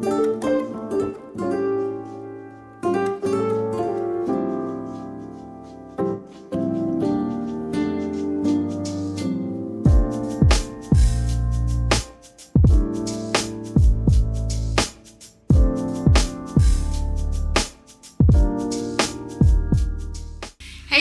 Hey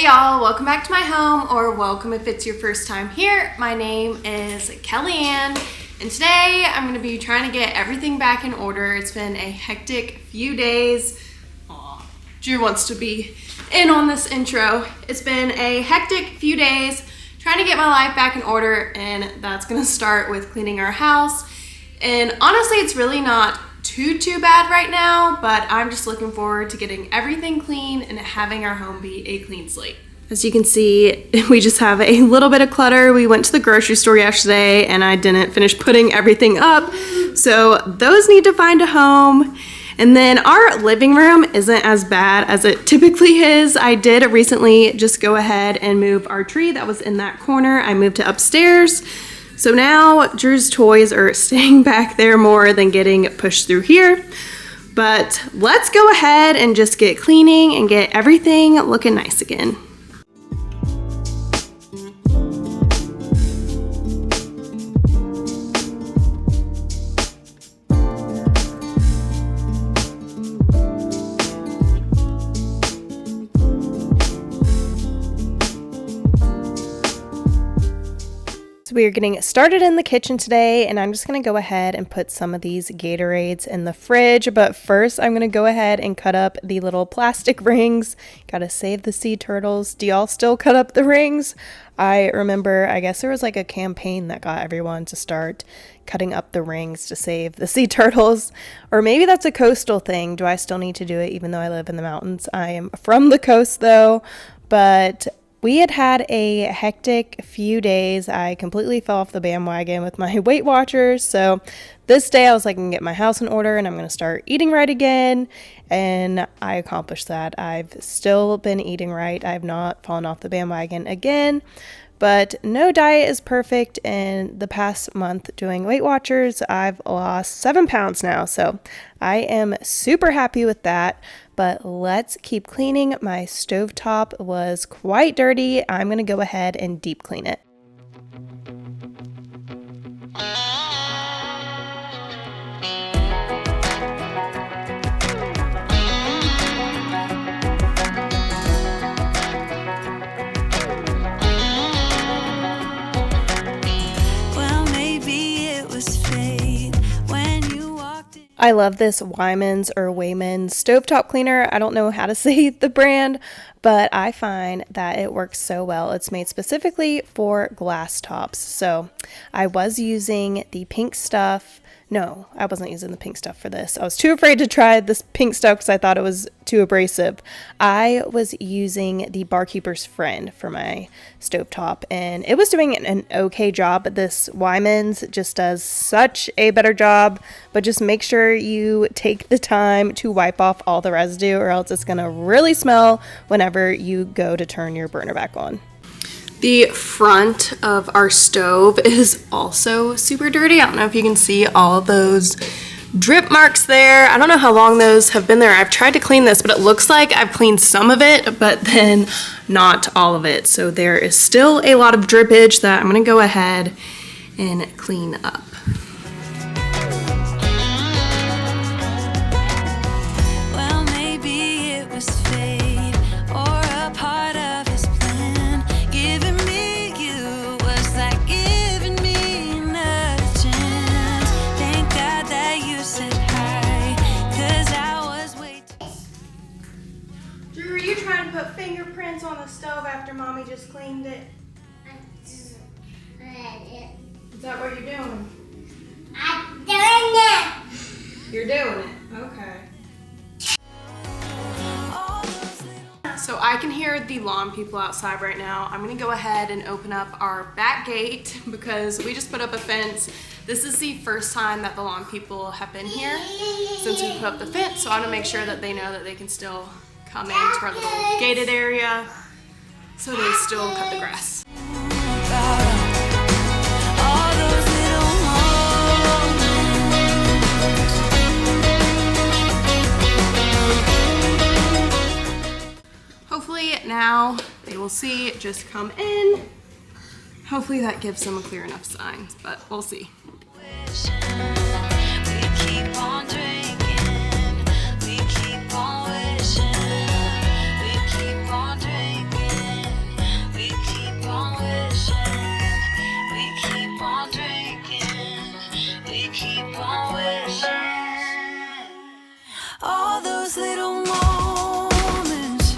y'all, welcome back to my home, or welcome if it's your first time here. My name is Kellyanne, and today I'm going to be trying to get everything back in order. It's been a hectic few days. Aw, Drew wants to be in on this intro. It's been a hectic few days trying to get my life back in order, and that's going to start with cleaning our house. And honestly, it's really not too bad right now, but I'm just looking forward to getting everything clean and having our home be a clean slate. As you can see, we just have a little bit of clutter. We went to the grocery store yesterday and I didn't finish putting everything up, so those need to find a home. And then our living room isn't as bad as it typically is. I did recently just go ahead and move our tree that was in that corner. I moved it upstairs. So now Drew's toys are staying back there more than getting pushed through here. But let's go ahead and just get cleaning and get everything looking nice again. We are getting started in the kitchen today, and I'm just going to go ahead and put some of these Gatorades in the fridge. But first, I'm going to go ahead and cut up the little plastic rings. Gotta save the sea turtles. Do y'all still cut up the rings? I remember, I guess there was like a campaign that got everyone to start cutting up the rings to save the sea turtles. Or maybe that's a coastal thing. Do I still need to do it even though I live in the mountains? I am from the coast though, but we had a hectic few days. I completely fell off the bandwagon with my Weight Watchers. So this day I was like, I'm gonna get my house in order and I'm gonna start eating right again. And I accomplished that. I've still been eating right. I've not fallen off the bandwagon again. But no diet is perfect. And the past month doing Weight Watchers, I've lost 7 pounds now. So I am super happy with that. But let's keep cleaning. My stovetop was quite dirty. I'm going to go ahead and deep clean it. I love this Wyman's or Wayman's stovetop cleaner. I don't know how to say the brand, but I find that it works so well. It's made specifically for glass tops. So I was using the pink stuff. No, I wasn't using the pink stuff for this. I was too afraid to try this pink stuff because I thought it was too abrasive. I was using the Barkeeper's Friend for my stovetop, and it was doing an okay job, but this Wyman's just does such a better job. But just make sure you take the time to wipe off all the residue, or else it's gonna really smell whenever you go to turn your burner back on. The front of our stove is also super dirty. I don't know if you can see all those drip marks there. I don't know how long those have been there. I've tried to clean this, but it looks like I've cleaned some of it, but then not all of it. So there is still a lot of drippage that I'm gonna go ahead and clean up. Put fingerprints on the stove after Mommy just cleaned it. Is that what you're doing? I'm doing it. You're doing it. Okay. So I can hear the lawn people outside right now. I'm gonna go ahead and open up our back gate because we just put up a fence. This is the first time that the lawn people have been here since we put up the fence, so I want to make sure that they know that they can still come into our little gated area, so they still cut the grass. now they will see it just come in. Hopefully that gives them a clear enough sign, but we'll see. All those little moments,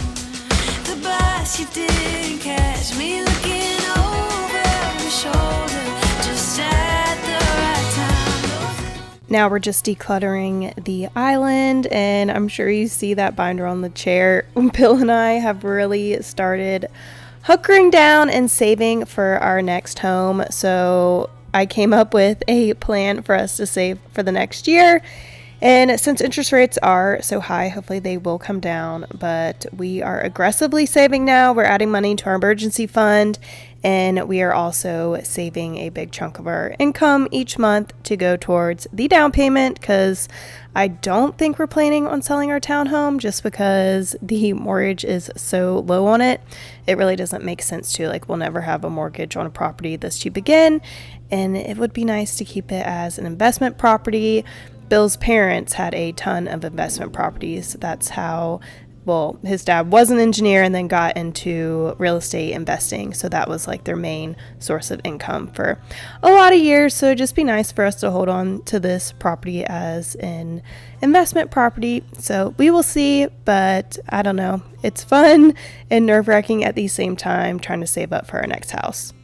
the bus you didn't catch me looking over your shoulder, just at the right time. Now we're just decluttering the island, and I'm sure you see that binder on the chair. Bill and I have really started hunkering down and saving for our next home. So I came up with a plan for us to save for the next year. And since interest rates are so high, hopefully they will come down, but we are aggressively saving now. We're adding money to our emergency fund, and we are also saving a big chunk of our income each month to go towards the down payment, because I don't think we're planning on selling our townhome just because the mortgage is so low on it. It really doesn't make sense to, like, we'll never have a mortgage on a property this cheap again, and it would be nice to keep it as an investment property. Bill's parents had a ton of investment properties. That's how, well, his dad was an engineer and then got into real estate investing. So that was like their main source of income for a lot of years. So it'd just be nice for us to hold on to this property as an investment property. So we will see, but I don't know. It's fun and nerve-wracking at the same time trying to save up for our next house.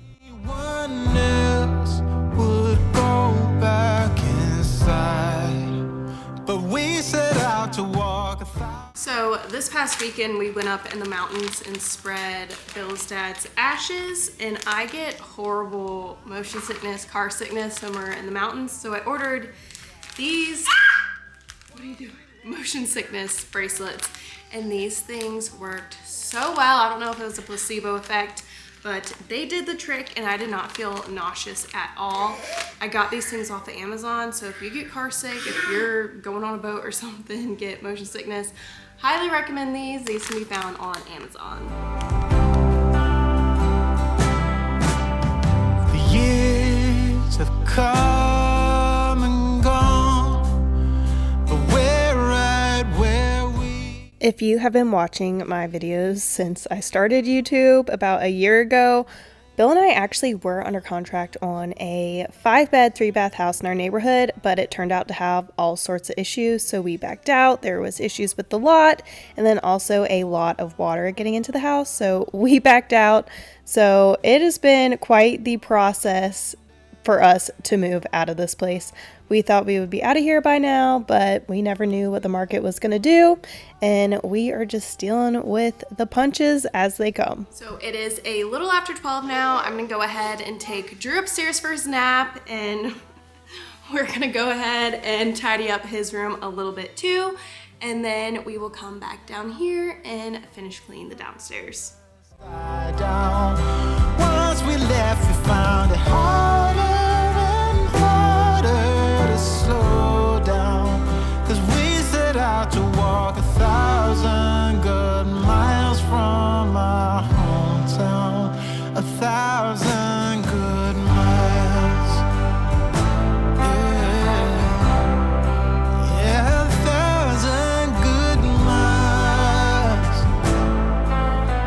So this past weekend we went up in the mountains and spread Bill's dad's ashes, and I get horrible motion sickness, car sickness when we're in the mountains. So I ordered these, what are you doing? Motion sickness bracelets, and these things worked so well. I don't know if it was a placebo effect, but they did the trick and I did not feel nauseous at all. I got these things off of Amazon, so if you get car sick, if you're going on a boat or something, get motion sickness, highly recommend these. These can be found on Amazon. The years have come and gone, but we're right where we... If you have been watching my videos since I started YouTube about a year ago, Bill and I actually were under contract on a 5-bed, 3-bath house in our neighborhood, but it turned out to have all sorts of issues, so we backed out. There was issues with the lot, and then also a lot of water getting into the house, so we backed out. So it has been quite the process for us to move out of this place. We thought we would be out of here by now, but we never knew what the market was going to do, and we are just dealing with the punches as they come. So it is a little after 12 now. I'm going to go ahead and take Drew upstairs for his nap, and we're going to go ahead and tidy up his room a little bit too, and then we will come back down here and finish cleaning the downstairs. Once we left, we found it harder and harder to slow down, 'cause we set out to walk 1,000 good miles from our hometown, 1,000 good miles. Yeah, 1,000 good miles.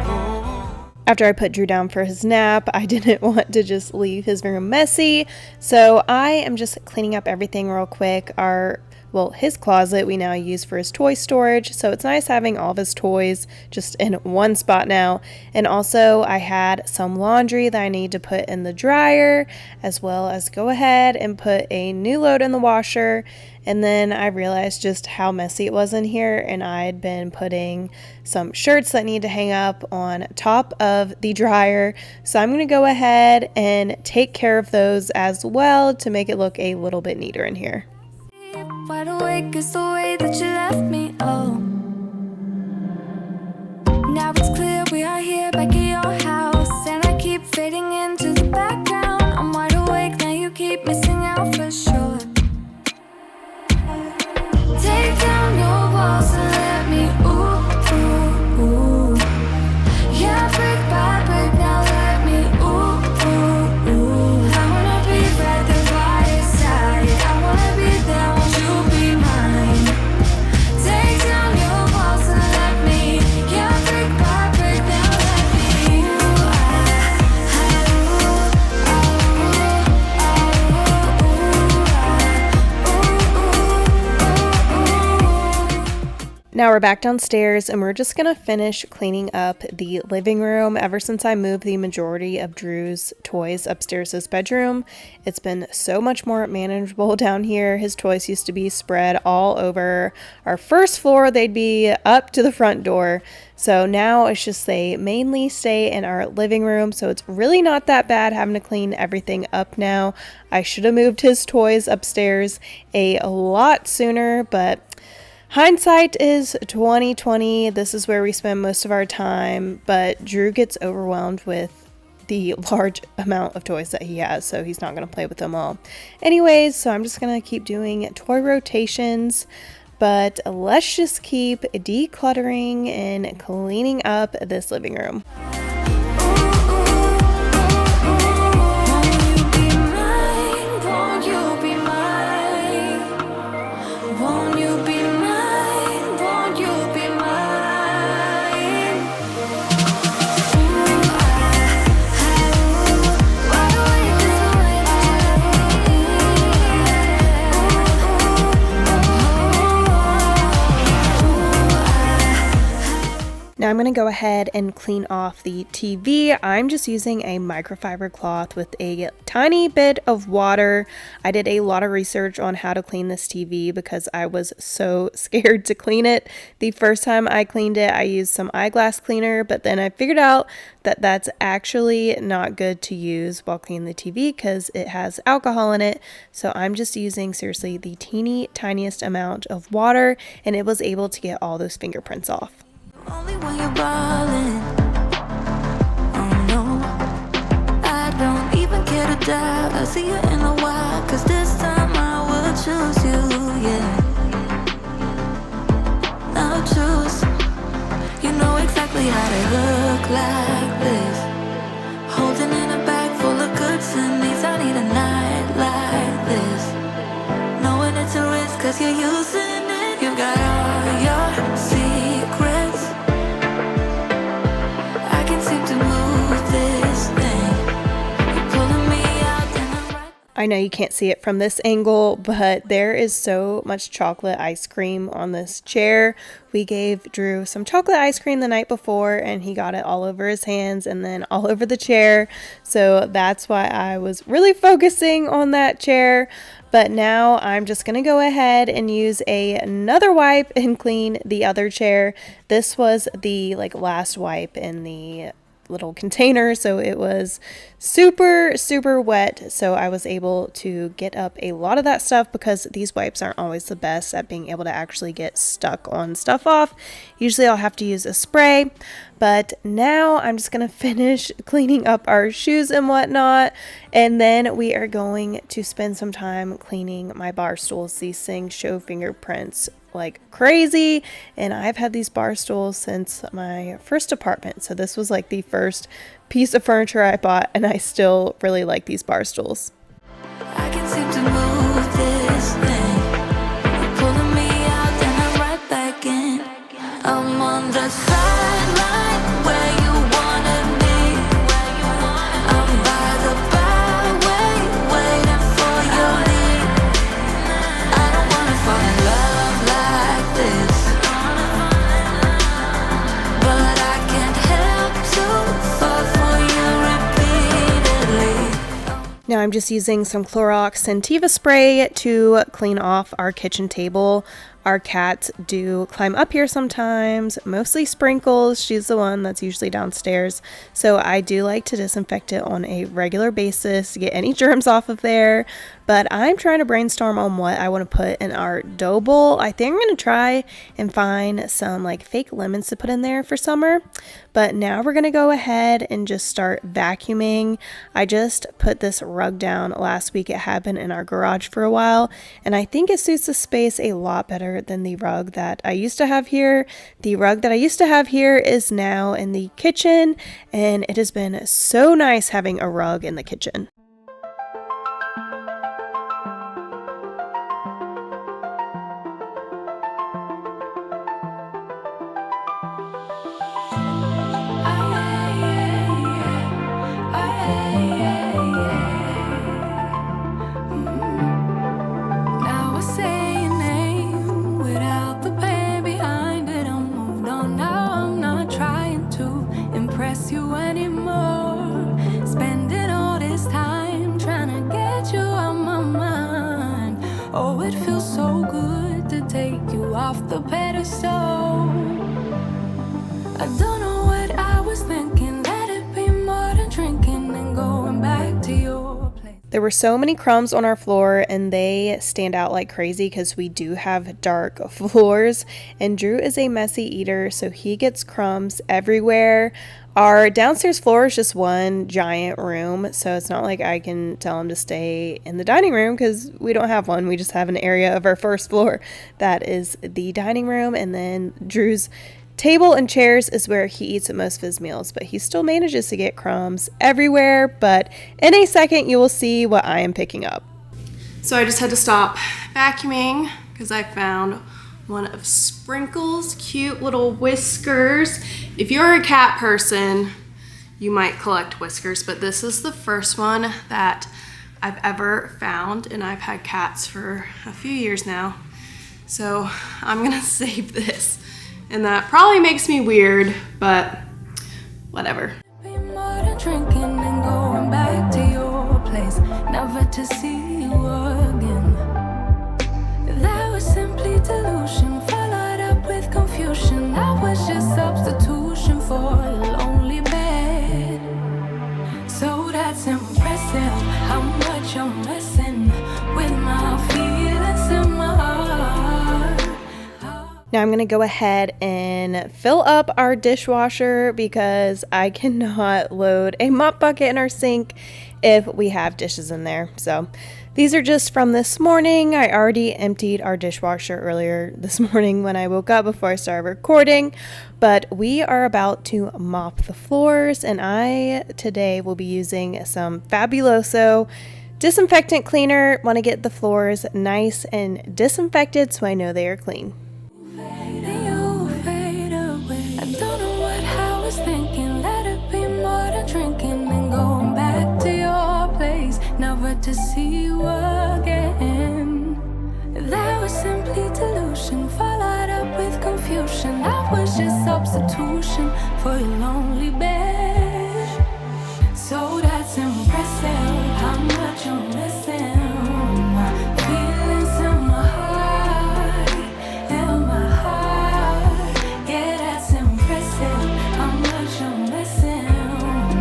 Oh. After I put Drew down for his nap, I didn't want to just leave his room messy, so I am just cleaning up everything real quick. His closet we now use for his toy storage, so it's nice having all of his toys just in one spot now. And also I had some laundry that I need to put in the dryer, as well as go ahead and put a new load in the washer. And then I realized just how messy it was in here, and I had been putting some shirts that need to hang up on top of the dryer. So I'm going to go ahead and take care of those as well to make it look a little bit neater in here. Wide awake is the way that you left me, oh. Now it's clear we are here back at your house, and I keep fading into the background. I'm wide awake, now you keep missing out for sure. Take down your walls and let me, ooh, ooh, ooh. Yeah, Now we're back downstairs and we're just gonna finish cleaning up the living room. Ever since I moved the majority of Drew's toys upstairs to his bedroom, it's been so much more manageable down here. His toys used to be spread all over our first floor. They'd be up to the front door. So now it's just they mainly stay in our living room. So it's really not that bad having to clean everything up now. I should have moved his toys upstairs a lot sooner, but hindsight is 2020. This is where we spend most of our time, but Drew gets overwhelmed with the large amount of toys that he has, so he's not going to play with them all. Anyways, so I'm just going to keep doing toy rotations, but let's just keep decluttering and cleaning up this living room. Now I'm going to go ahead and clean off the TV. I'm just using a microfiber cloth with a tiny bit of water. I did a lot of research on how to clean this TV because I was so scared to clean it. The first time I cleaned it, I used some eyeglass cleaner, but then I figured out that that's actually not good to use while cleaning the TV because it has alcohol in it. So I'm just using seriously the teeny tiniest amount of water, and it was able to get all those fingerprints off. Only when you're ballin'. Oh no, I don't even care to die. I'll see you in a while, cause this time I will choose you, yeah. I'll choose. You know exactly how to look like this. Holding in a bag full of goods and needs. I need a night like this. Knowing it's a risk, cause you're using it. You got all your secrets. I know you can't see it from this angle, but there is so much chocolate ice cream on this chair. We gave Drew some chocolate ice cream the night before and he got it all over his hands and then all over the chair. So that's why I was really focusing on that chair. But now I'm just going to go ahead and use another wipe and clean the other chair. This was the last wipe in the little container, so it was super wet, so I was able to get up a lot of that stuff because these wipes aren't always the best at being able to actually get stuck on stuff off. Usually I'll have to use a spray, but now I'm just gonna finish cleaning up our shoes and whatnot, and then we are going to spend some time cleaning my bar stools. These things show fingerprints like crazy, and I've had these bar stools since my first apartment, so this was like the first piece of furniture I bought, and I still really like these bar stools. I can seem to move this thing. You're pulling me out, then I'm right back in. I'm on the sideline where you wanted me. I'm by the byway, waiting for your lead. I don't wanna fall in love like this, but I can't help to fall for you repeatedly. Now I'm just using some Clorox Scentiva spray to clean off our kitchen table. Our cats do climb up here sometimes, mostly Sprinkles. She's the one that's usually downstairs. So I do like to disinfect it on a regular basis to get any germs off of there. But I'm trying to brainstorm on what I want to put in our dough bowl. I think I'm going to try and find some fake lemons to put in there for summer. But now we're going to go ahead and just start vacuuming. I just put this rug down last week. It had been in our garage for a while, and I think it suits the space a lot better than the rug that I used to have here. The rug that I used to have here is now in the kitchen, and it has been so nice having a rug in the kitchen. Now I say your name without the pain behind so good to take you off the pedestal. I don't know what I was thinking. Let it be more than drinking and going back to your place. There were so many crumbs on our floor, and they stand out like crazy because we do have dark floors, and Drew is a messy eater, so he gets crumbs everywhere. Our downstairs floor is just one giant room, so it's not like I can tell him to stay in the dining room because we don't have one. We just have an area of our first floor that is the dining room, and then Drew's table and chairs is where he eats most of his meals, but he still manages to get crumbs everywhere. But in a second, you will see what I am picking up. So I just had to stop vacuuming because I found one of Sprinkle's cute little whiskers. If you're a cat person, you might collect whiskers, but this is the first one that I've ever found, and I've had cats for a few years now. So I'm gonna save this. And that probably makes me weird, but whatever. Be more than drinking and going back to your place, never to see you again. That was simply delusion, followed up with confusion. That was just substitution for a lonely bed. So that's impressive, how much I'm messing with my feelings in my heart. Now I'm going to go ahead and fill up our dishwasher because I cannot load a mop bucket in our sink if we have dishes in there. So these are just from this morning. I already emptied our dishwasher earlier this morning when I woke up before I started recording, but we are about to mop the floors, and I today will be using some Fabuloso disinfectant cleaner. Want to get the floors nice and disinfected so I know they are clean. You fade away. I don't know what I was thinking. Let it be more than drinking and going back to your place, never to see you again. That was simply delusion, followed up with confusion. That was just substitution for your lonely bed. So that's impressive, how much I'm missing. My feelings in my heart, in my heart. Yeah, that's impressive, how much I'm missing.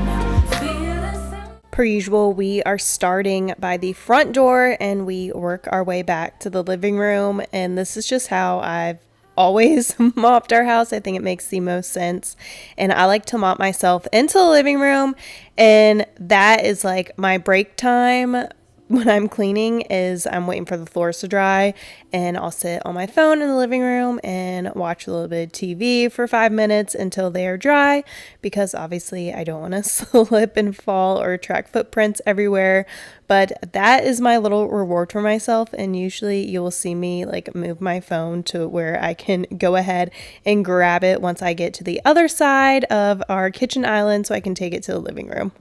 My feelings in Per usual, we are starting by the front door and we work our way back to the living room. And this is just how I've always mopped our house. I think it makes the most sense. And I like to mop myself into the living room. And that is like my break time when I'm cleaning, is I'm waiting for the floors to dry, and I'll sit on my phone in the living room and watch a little bit of TV for 5 minutes until they are dry, because obviously I don't want to slip and fall or track footprints everywhere. But that is my little reward for myself, and usually you will see me like move my phone to where I can go ahead and grab it once I get to the other side of our kitchen island so I can take it to the living room.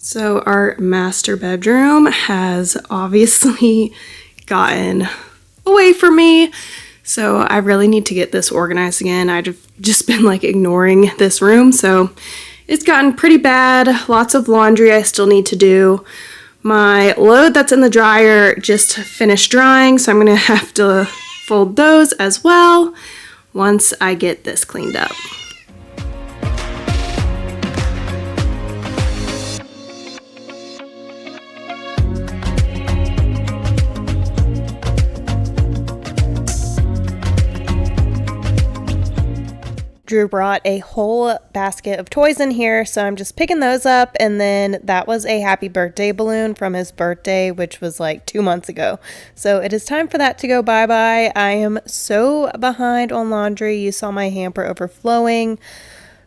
So our master bedroom has obviously gotten away from me. So I really need to get this organized again. I've just been like ignoring this room. So it's gotten pretty bad. Lots of laundry I still need to do. My load that's in the dryer just finished drying, so I'm gonna have to fold those as well once I get this cleaned up. Drew brought a whole basket of toys in here, so I'm just picking those up. And then that was a happy birthday balloon from his birthday, which was like 2 months ago. So it is time for that to go bye-bye. I am so behind on laundry. You saw my hamper overflowing.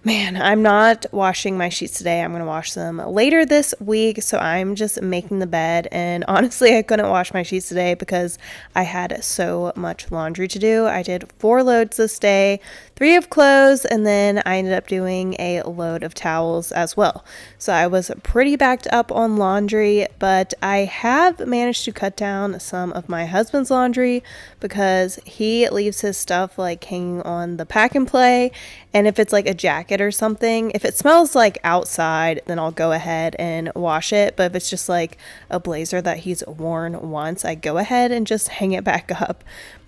Man, I'm not washing my sheets today. I'm going to wash them later this week. So I'm just making the bed. And honestly, I couldn't wash my sheets today because I had so much laundry to do. I did 4 loads this day, 3 of clothes, and then I ended up doing a load of towels as well. So I was pretty backed up on laundry, but I have managed to cut down some of my husband's laundry because he leaves his stuff like hanging on the pack and play. And if it's like a jacket or something, if it smells like outside, then I'll go ahead and wash it. But if it's just like a blazer that he's worn once, I go ahead and just hang it back up.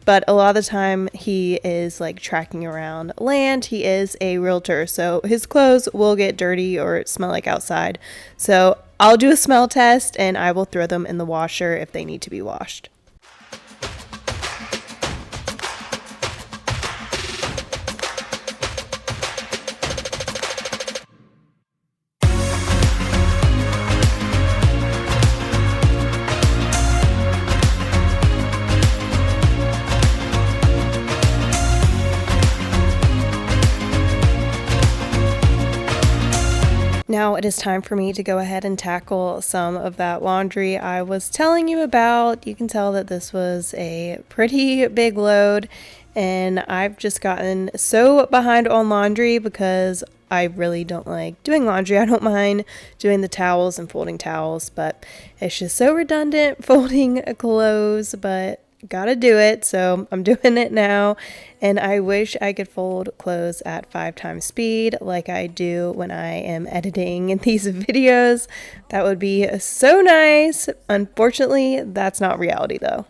But a lot of the time he is like tracking around land. He is a realtor, so his clothes will get dirty or smell like outside. So I'll do a smell test and I will throw them in the washer if they need to be washed. Now it is time for me to go ahead and tackle some of that laundry I was telling you about. You can tell that this was a pretty big load, and I've just gotten so behind on laundry because I really don't like doing laundry. I don't mind doing the towels and folding towels, but it's just so redundant folding clothes, but gotta do it, so I'm doing it now. And I wish I could fold clothes at 5 times speed like I do when I am editing these videos. That would be so nice. Unfortunately, that's not reality though.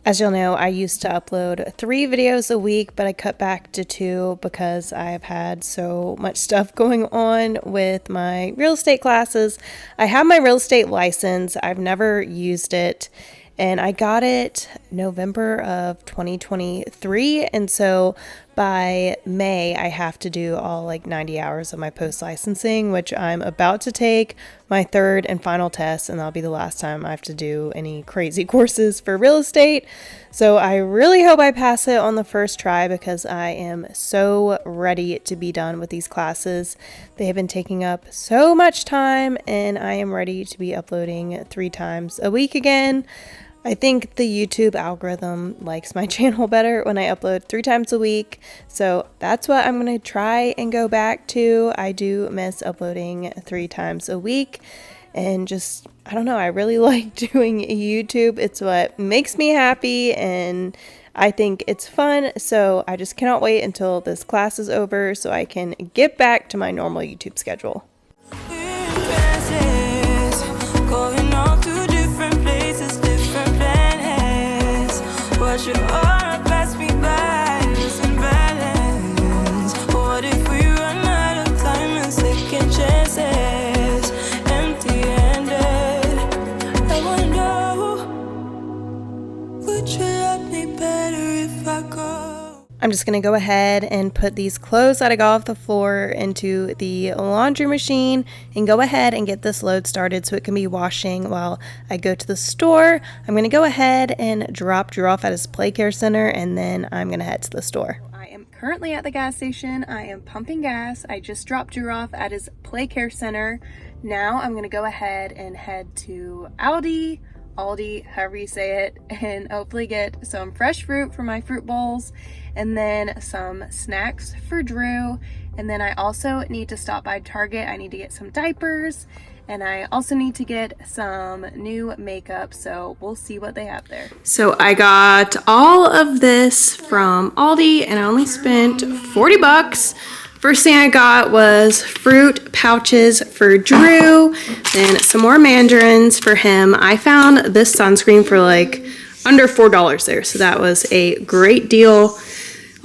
As you'll know, I used to upload 3 videos a week, but I cut back to 2 because I've had so much stuff going on with my real estate classes. I have my real estate license. I've never used it, and I got it November of 2023, and so by May I have to do all like 90 hours of my post licensing, which I'm about to take my 3rd and final test, and that'll be the last time I have to do any crazy courses for real estate. So I really hope I pass it on the first try because I am so ready to be done with these classes. They have been taking up so much time, and I am ready to be uploading 3 times a week again. I think the YouTube algorithm likes my channel better when I upload 3 times a week, so that's what I'm going to try and go back to. I do miss uploading 3 times a week, and just, I don't know, I really like doing YouTube. It's what makes me happy, and I think it's fun, so I just cannot wait until this class is over so I can get back to my normal YouTube schedule. Watch your aura pass me by, losing balance. What if we run out of time and second chances? Empty-handed. I wanna know, would you love me better if I go? I'm just going to go ahead and put these clothes that I got off the floor into the laundry machine and go ahead and get this load started so it can be washing while I go to the store. I'm going to go ahead and drop Drew off at his play care center, and then I'm going to head to the store. I am currently at the gas station. I am pumping gas. I just dropped Drew off at his play care center. Now I'm going to go ahead and head to Aldi, however you say it, and hopefully get some fresh fruit for my fruit bowls, and then some snacks for Drew. And then I also need to stop by Target. I need to get some diapers, and I also need to get some new makeup, so we'll see what they have there. So I got all of this from Aldi, and I only spent 40 bucks. First thing I got was fruit pouches for Drew, then some more mandarins for him. I found this sunscreen for like under $4 there, so that was a great deal.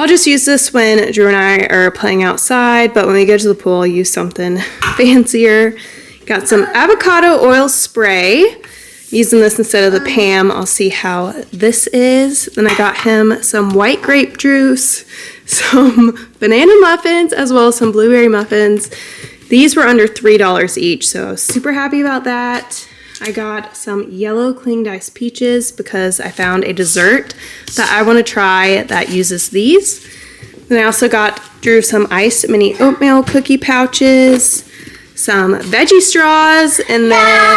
I'll just use this when Drew and I are playing outside, but when we go to the pool, I'll use something fancier. Got some avocado oil spray. Using this instead of the Pam. I'll see how this is. Then I got him some white grape juice, some banana muffins, as well as some blueberry muffins. These were under $3 each, so I was super happy about that. I got some yellow cling diced peaches because I found a dessert that I want to try that uses these. Then I also got Drew some iced mini oatmeal cookie pouches, some veggie straws, and then...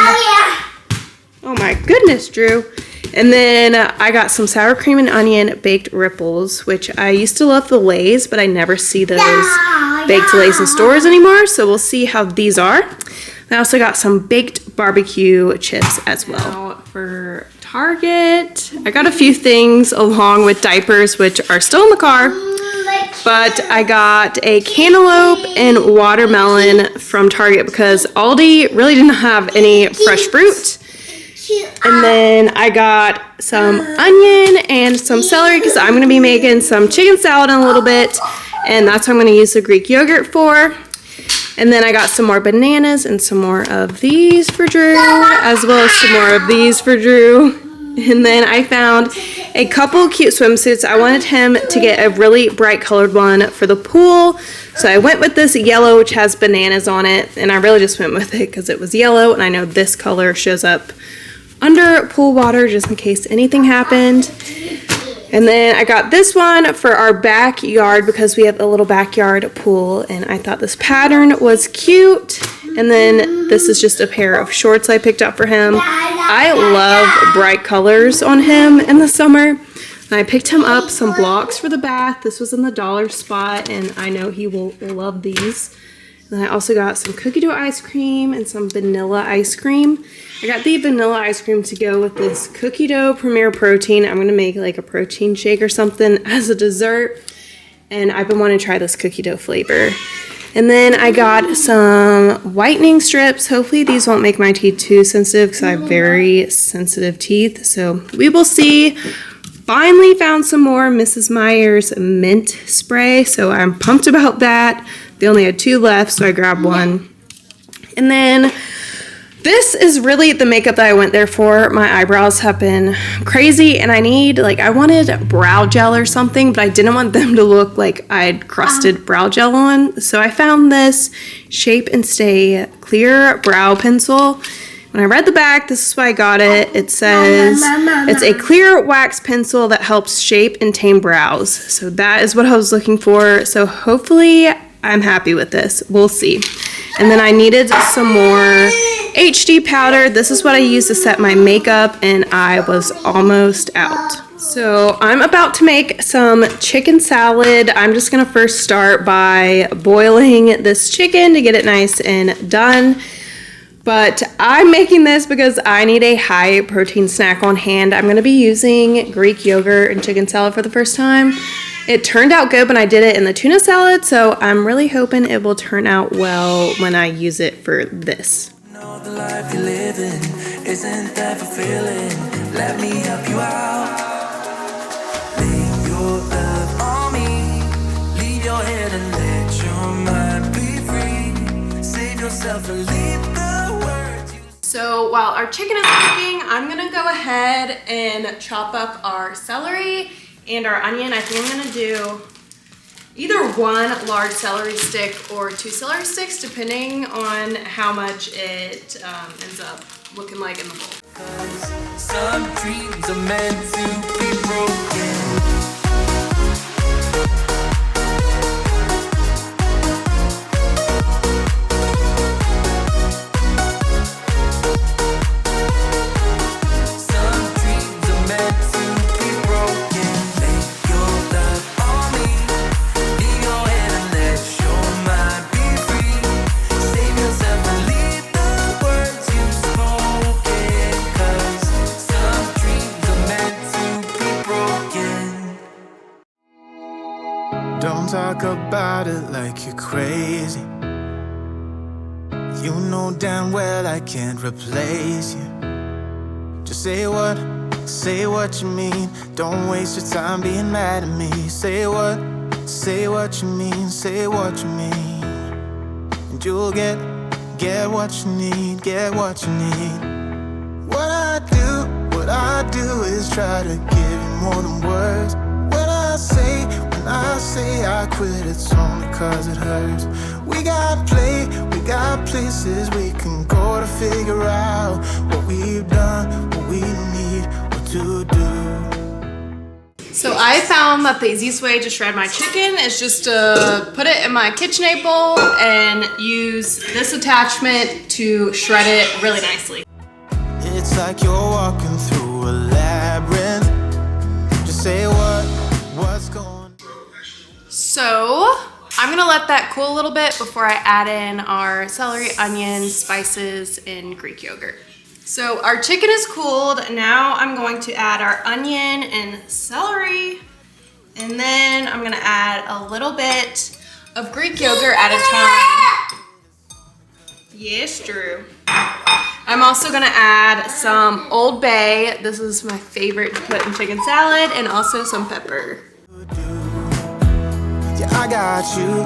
Oh my goodness, Drew. And then I got some sour cream and onion baked ripples, which I used to love the Lay's, but I never see those baked Lay's in stores anymore. So we'll see how these are. I also got some baked barbecue chips as well. Now for Target, I got a few things along with diapers, which are still in the car. But I got a cantaloupe and watermelon from Target because Aldi really didn't have any fresh fruit. And then I got some onion and some celery because I'm going to be making some chicken salad in a little bit. And that's what I'm going to use the Greek yogurt for. And then I got some more bananas and some more of these for Drew, as well as some more of these for Drew. And then I found a couple cute swimsuits. I wanted him to get a really bright colored one for the pool. So I went with this yellow, which has bananas on it. And I really just went with it because it was yellow. And I know this color shows up under pool water just in case anything happened. And then I got this one for our backyard because we have a little backyard pool. And I thought this pattern was cute. And then this is just a pair of shorts I picked up for him. I love bright colors on him in the summer. And I picked him up some blocks for the bath. This was in the dollar spot, and I know he will love these. And I also got some cookie dough ice cream and some vanilla ice cream. I got the vanilla ice cream to go with this cookie dough Premier Protein. I'm going to make like a protein shake or something as a dessert. And I've been wanting to try this cookie dough flavor. And then I got some whitening strips. Hopefully these won't make my teeth too sensitive because I have very sensitive teeth. So we will see. Finally found some more Mrs. Meyer's mint spray. So I'm pumped about that. They only had 2 left, so I grabbed one. And then this is really the makeup that I went there for. My eyebrows have been crazy and I wanted brow gel or something, but I didn't want them to look like I had crusted brow gel on. So I found this Shape and Stay clear brow pencil. When I read the back, this is why I got it. It says it's a clear wax pencil that helps shape and tame brows. So that is what I was looking for. So hopefully I'm happy with this. We'll see. And then I needed some more HD powder. This is what I use to set my makeup, and I was almost out. So I'm about to make some chicken salad. I'm just gonna first start by boiling this chicken to get it nice and done. But I'm making this because I need a high protein snack on hand. I'm gonna be using Greek yogurt and chicken salad for the first time. It turned out good when I did it in the tuna salad, so I'm really hoping it will turn out well when I use it for this. Know the life you're living isn't that fulfilling. Let me help you out. Lay your love on me. Leave your head and let your mind be free. Save yourself and leave the words you... So while our chicken is cooking, I'm gonna go ahead and chop up our celery and our onion. I think I'm gonna do either 1 large celery stick or 2 celery sticks, depending on how much it ends up looking like in the bowl. Some dreams are meant to be broken. Don't talk about it like you're crazy. You know damn well I can't replace you. Just say what say what you mean. Don't waste your time being mad at me. Say what you mean, say what you mean. And you'll get what you need, get what you need. What I do is try to give you more than words. When I say I quit, it's only cause it hurts. We got places we can go to figure out what we've done, what we need, what to do. So I found that the easiest way to shred my chicken is just to put it in my KitchenAid bowl and use this attachment to shred it really nicely. It's like you're walking through a labyrinth. Just say what's going on. So I'm gonna let that cool a little bit before I add in our celery, onion, spices, and Greek yogurt. So our chicken is cooled. Now I'm going to add our onion and celery. And then I'm gonna add a little bit of Greek yogurt at a time. Yes, Drew. I'm also gonna add some Old Bay. This is my favorite to put in chicken salad, and also some pepper. Yeah, I got you.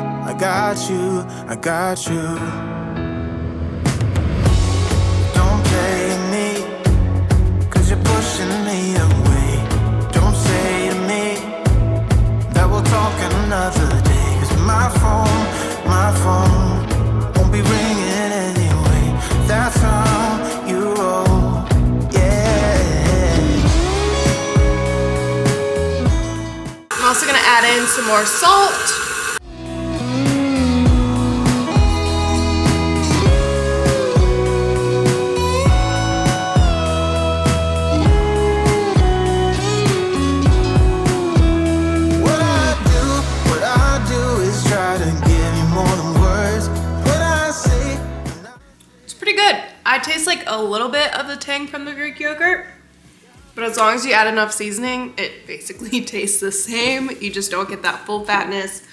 Don't play me, cause you're pushing me away. Don't say to me that we'll talk another day. Cause my phone won't be ringing anyway. That's how you roll, yeah. I'm also gonna add in some more salt. What I do is try to give you more than words. What I say. It's pretty good. I taste like a little bit of the tang from the Greek yogurt, but as long as you add enough seasoning, it basically tastes the same. You just don't get that full fatness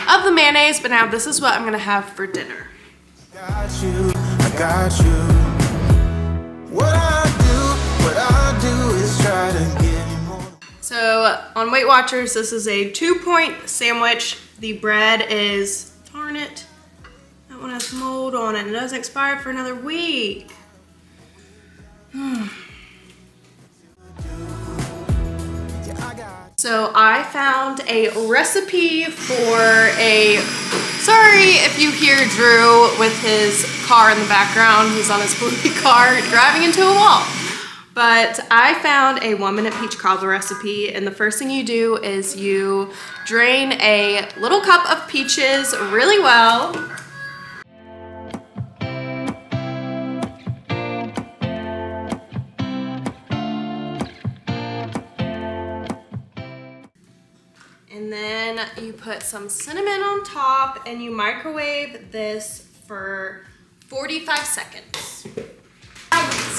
of the mayonnaise. But now this is what I'm gonna have for dinner. I got you. What I do is try to give you more. So on Weight Watchers, this is a 2-point sandwich. The bread is, darn it, that one has mold on it and it doesn't expire for another week. So I found a recipe for sorry if you hear Drew with his car in the background. He's on his blue car driving into a wall. But I found a 1-minute peach cobbler recipe, and the first thing you do is you drain a little cup of peaches really well. And then you put some cinnamon on top and you microwave this for 45 seconds.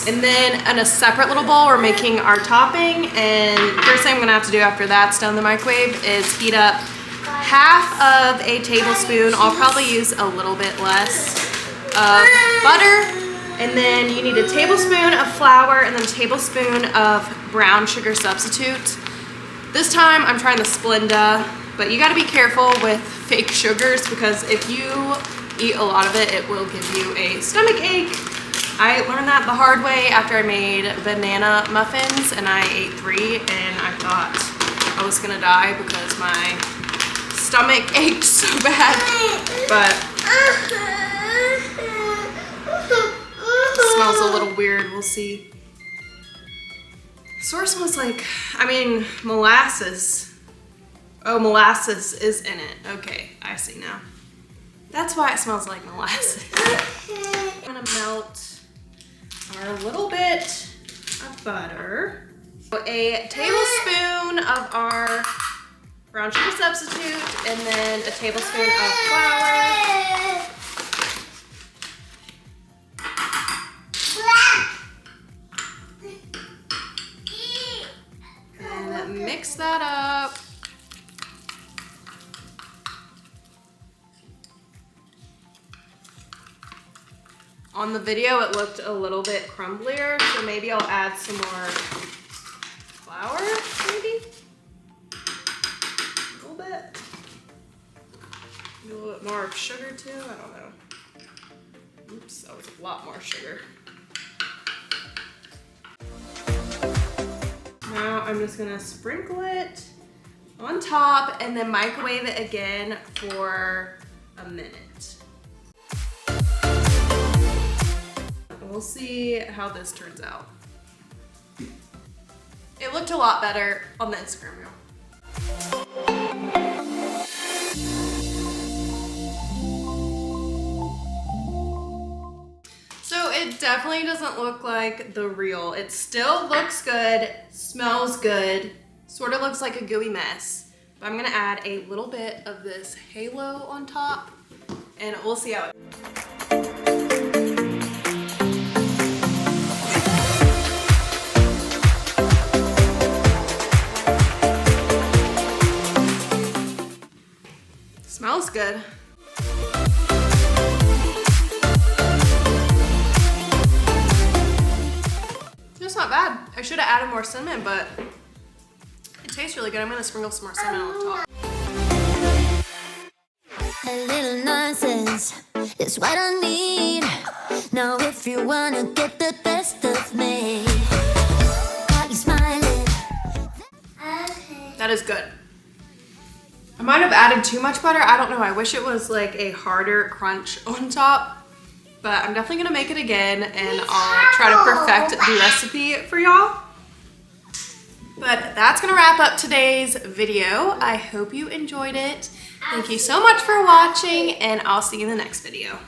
And then in a separate little bowl, we're making our topping. And first thing I'm gonna have to do after that's done in the microwave is heat up half of a tablespoon. I'll probably use a little bit less of butter. And then you need a tablespoon of flour and then a tablespoon of brown sugar substitute. This time I'm trying the Splenda, but you gotta be careful with fake sugars because if you eat a lot of it, it will give you a stomach ache. I learned that the hard way after I made banana muffins, and I ate 3 and I thought I was gonna die because my stomach ached so bad. But it smells a little weird, we'll see. Sort of smells like, molasses. Oh, molasses is in it. Okay, I see now. That's why it smells like molasses. I'm gonna melt our little bit of butter. A tablespoon of our brown sugar substitute, and then a tablespoon of flour. And mix that up. On the video, it looked a little bit crumblier, so maybe I'll add some more bit more sugar too. I don't know. Oops, that was a lot more sugar. Now I'm just gonna sprinkle it on top and then microwave it again for a minute. We'll see how this turns out. It looked a lot better on the Instagram reel. So it definitely doesn't look like the reel. It still looks good, smells good, sort of looks like a gooey mess. But I'm gonna add a little bit of this halo on top and we'll see how it. Smells good. It's not bad. I should have added more cinnamon, but it tastes really good. I'm gonna sprinkle some more cinnamon on top. A little nonsense is what I need. Now if you wanna get the best of me, are you smiling? Okay. That is good. I might have added too much butter. I don't know. I wish it was like a harder crunch on top. But I'm definitely gonna make it again and I'll try to perfect the recipe for y'all. But that's gonna wrap up today's video. I hope you enjoyed it. Thank you so much for watching and I'll see you in the next video.